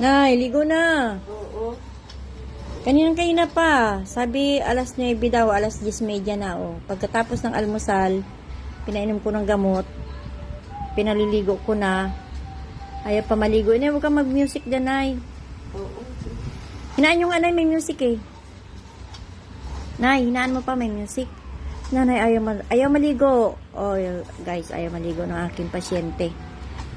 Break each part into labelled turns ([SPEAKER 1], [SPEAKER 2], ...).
[SPEAKER 1] Nay, ligo na.
[SPEAKER 2] Oo.
[SPEAKER 1] Kanina pa. Sabi alas 9 daw, alas 10:30 na. Oh. Pagkatapos ng almusal, pinainom ko ng gamot. Pinaliligo ko na. Ayaw pa maligo. Huwag kang mag-music dyan, Nay.
[SPEAKER 2] Oo.
[SPEAKER 1] Hinaan yung anay, may music eh. Nay, hinaan mo pa, may music. Nanay, ayaw maligo. Oh, guys, ayaw maligo ng aking pasyente.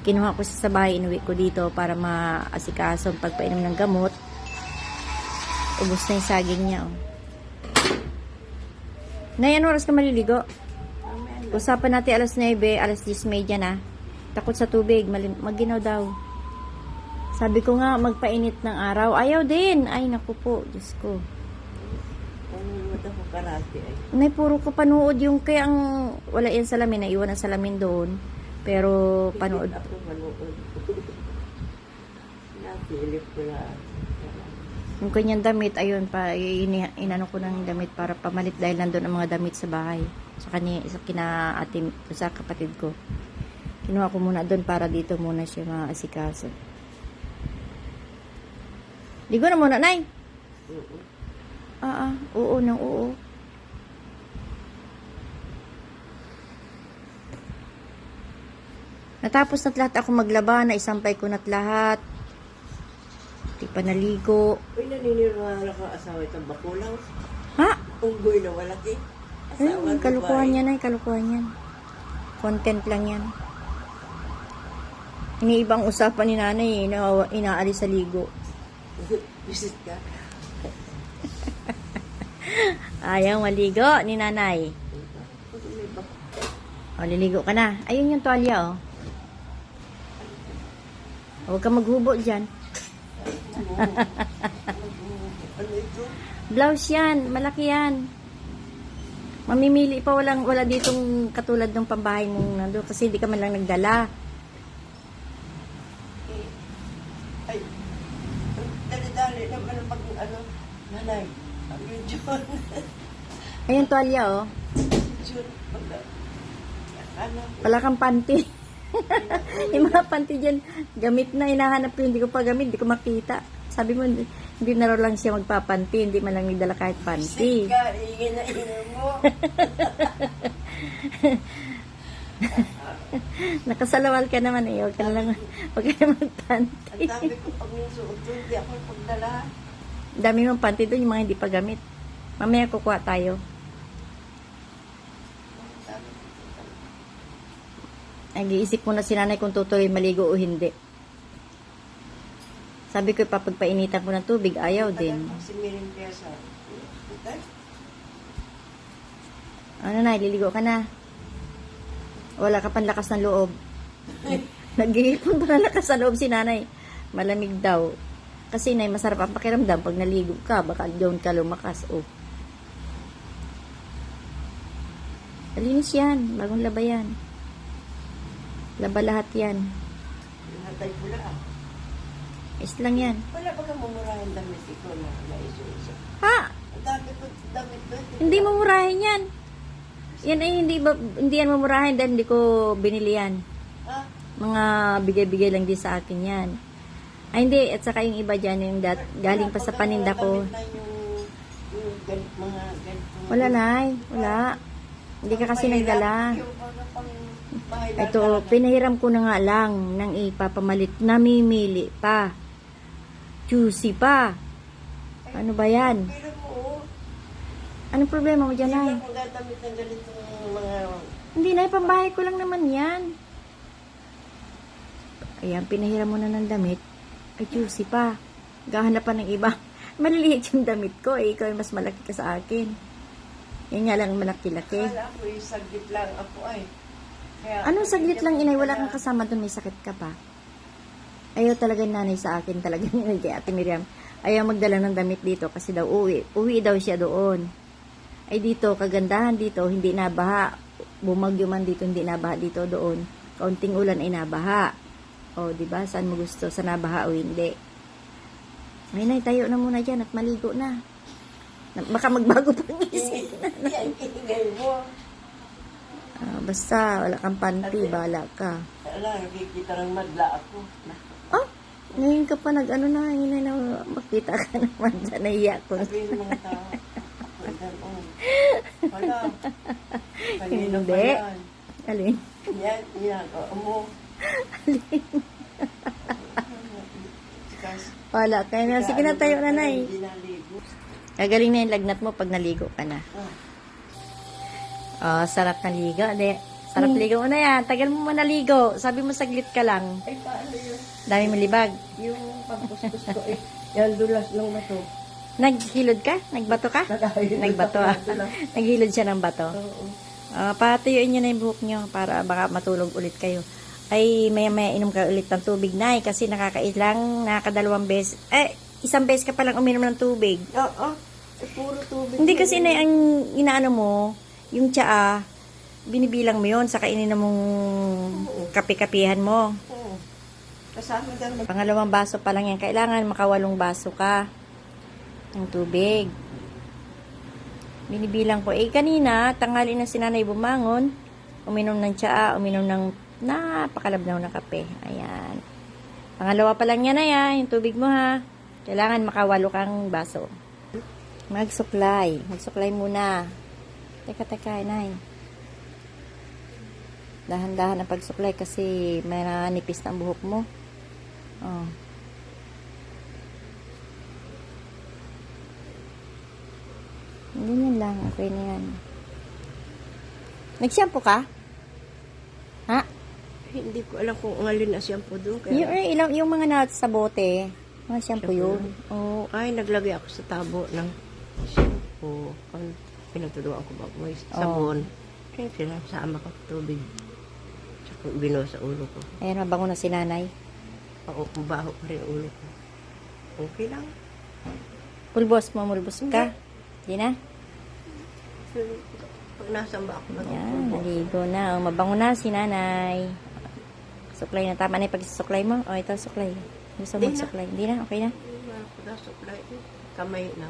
[SPEAKER 1] Kinuha ko sa bahay, inuwi ko dito para maasikaso ang pagpainom ng gamot. Ubus na yung saging niya. Oh. Nay, ano oras ka maliligo? Usapan natin alas 9, alas 10:30 na. Takot sa tubig, maginaw daw. Sabi ko nga, magpainit ng araw. Ayaw din. Ay, naku po, Diyos ko.
[SPEAKER 2] Ano ako karate ay.
[SPEAKER 1] Nay, puro ko panood yung kaya ang wala yan salamin, naiwan ang salamin doon. Pero panood.
[SPEAKER 2] Ako manood. Nasilip ko lang.
[SPEAKER 1] Yung kanyang damit, ayun pa, inano ko ng damit para pamalit dahil nandun ang mga damit sa bahay. Sa sa kapatid ko. Kinuha ko muna doon para dito muna siya maasikaso. Ligo na muna, Nay.
[SPEAKER 2] Oo.
[SPEAKER 1] Oo nang oo. Natapos na't lahat ako maglaba, naisampay ko na't lahat. Di pa naligo.
[SPEAKER 2] Uy, naninirwala ka asawa itong bakulaw.
[SPEAKER 1] Ha?
[SPEAKER 2] Unggoy na walaki.
[SPEAKER 1] Ay, kalukuhan yan ay, kalukuhan yan. Content lang yan. Iniibang usapan ni nanay, inaalis sa ligo.
[SPEAKER 2] Visit ka.
[SPEAKER 1] Ayaw maligo ni nanay. O, liligo ka na. Ayun yung tuwalya, oh. Huwag ka maghubo dyan.
[SPEAKER 2] Ano ito?
[SPEAKER 1] Blouse yan, malaki yan. Mamimili pa, wala ditong katulad ng pambahay mong nandun kasi di ka man lang nagdala.
[SPEAKER 2] Ay, dali-dali naman ang nanay, ang John.
[SPEAKER 1] Ayun tuwalya, oh.
[SPEAKER 2] John,
[SPEAKER 1] Wala kang panty. Yung mga panty dyan, gamit na, hinahanap ko, hindi ko pa gamit, hindi ko makita. Sabi mo, hindi na raw lang siya magpapanty, hindi man lang nagdala kahit panty.
[SPEAKER 2] Sika, ingin na ingin mo.
[SPEAKER 1] Nakasalawal ka naman eh, huwag ka na magpanty.
[SPEAKER 2] Ang dami ko pag suot doon, hindi ako pagdala.
[SPEAKER 1] Dami mong panty doon, yung mga hindi pa gamit. Mamaya kukuha tayo. Nag-iisip muna si nanay kung tutuloy maligo o hindi. Sabi ko, papagpainitan ko ng tubig, ayaw din.
[SPEAKER 2] Si Mirin Piasa.
[SPEAKER 1] Ano na, liligo ka na. Wala ka pang lakas ng loob. Nag-iipon pa ng lakas ng loob si nanay. Malamig daw. Kasi nay, masarap ang pakiramdam pag naligo ka. Baka doon ka lumakas. Oh. Alinis yan. Bagong laba yan. Laba lahat yan.
[SPEAKER 2] Hatay pula ah.
[SPEAKER 1] Is lang yan.
[SPEAKER 2] Wala ba kang mamurahin damit ikaw na naiso-iso?
[SPEAKER 1] Ha?
[SPEAKER 2] Ang dami ko damit doon.
[SPEAKER 1] Hindi mamurahin yan. Yan ay hindi yan mamurahin dahil hindi ko binili yan.
[SPEAKER 2] Ha?
[SPEAKER 1] Mga bigay-bigay lang din sa akin yan. Ay hindi, at saka yung iba dyan, yung galing pa sa paninda ko. Wala nay, wala. Hindi ka kasi nagdala. Ito, pinahiram ko na nga lang ng ipapamalit. Namimili pa. Juicy pa. Ano ba yan? Anong problema mo dyan, Nay? Hindi, Nay, pambahay ko lang naman yan. Ayan, pinahiram mo na ng damit. Ay, juicy pa. Gahanap pa ng iba. Maliliit yung damit ko. Eh, ikaw mas malaki ka sa akin. Yan nga lang malaki-laki.
[SPEAKER 2] Kala ko yung saglit lang ako ay.
[SPEAKER 1] Anong saglit lang, inay? Wala kang kasama doon, may sakit ka pa. Ayaw talaga nanay sa akin, talaga nilay kay Ate Miriam. Ayaw magdala ng damit dito kasi daw uwi daw siya doon. Ay dito, kagandahan dito, hindi nabaha. Bumagyo man dito, hindi nabaha dito doon. Kaunting ulan ay nabaha. O, diba? Saan mo gusto? Sa nabaha o hindi? Ay, nay, tayo na muna dyan at maligo na. Baka magbago pang isip na. Basta, wala kang panty, bahala ka.
[SPEAKER 2] Wala, nakikita ng madla ako.
[SPEAKER 1] Oh, Ngayon ka pa nag-ano na, yun na makita ka naman sa naiya ko.
[SPEAKER 2] Sabihin ng mga tao. Ako ganoon. Wala. Kanino pa
[SPEAKER 1] Hindi.
[SPEAKER 2] yan?
[SPEAKER 1] Alin?
[SPEAKER 2] Yan, ginagawa mo.
[SPEAKER 1] Wala, kaya na, sige na tayo na, Nay.
[SPEAKER 2] Hindi naligo.
[SPEAKER 1] Gagaling na yung lagnat mo pag naligo ka na. Oh, sarap na ligo. Di, sarap ligo mo na yan. Tagal mo manaligo. Sabi mo saglit ka lang.
[SPEAKER 2] Ay, paano yun?
[SPEAKER 1] Dami mo libag.
[SPEAKER 2] Yung pagkuskus ko eh. Yan, dulas ng bato.
[SPEAKER 1] Naghilod ka? Nagbato ka? Nagbato ah. Naghilod siya ng bato.
[SPEAKER 2] Oo.
[SPEAKER 1] Patuyuin nyo na yung buhok nyo para baka matulog ulit kayo. Ay, maya inom ka ulit ng tubig, Nay, kasi nakakadalawang beses. Isang beses ka palang uminom ng tubig.
[SPEAKER 2] Oo. Eh, puro tubig.
[SPEAKER 1] Hindi kasi, Nay, ang inaano mo, yung tsaa, binibilang mo yun sa kainin na mong kape-kapihan mo.
[SPEAKER 2] Oo. Kasama daw.
[SPEAKER 1] Pangalawang baso pa lang yan. Kailangan makawalong baso ka ng tubig. Binibilang ko. Kanina, tanghali na si Nanay bumangon, uminom ng tsaa, uminom ng napakalabnaw na kape. Ayan. Pangalawa pa lang yan na yan, yung tubig mo ha. Kailangan makawalo kang baso. Magsuklay. Magsuklay muna. Teka, Nay. Dahan-dahan ang pagsuklay kasi may nanipis na ang buhok mo. Oh. Ganyan lang. Okay na yan. Nag-shampoo ka? Ha?
[SPEAKER 2] Hindi ko alam kung alin na shampoo doon. Kaya...
[SPEAKER 1] Yung mga sa bote. Mga shampoo yun.
[SPEAKER 2] Oo. Ay, naglagay ako sa tabo ng shampoo. Pinatuloan ko ba? May sabon. Kaya sinasama ko tubig. Tsaka bino sa ulo ko.
[SPEAKER 1] Ayan, mabango na si Nanay.
[SPEAKER 2] Oo, baho pa rin ulo ko. Okay lang.
[SPEAKER 1] Mulbos ka. Di na?
[SPEAKER 2] Pag nasamba ako ng
[SPEAKER 1] Ayan, naligo na. Mabango na si Nanay. Suklay na. Tama na yung pagsusuklay mo. Ito, suklay. Gusto mo
[SPEAKER 2] Di na.
[SPEAKER 1] suklay. Hindi na, okay na.
[SPEAKER 2] Suklay. Kamay na.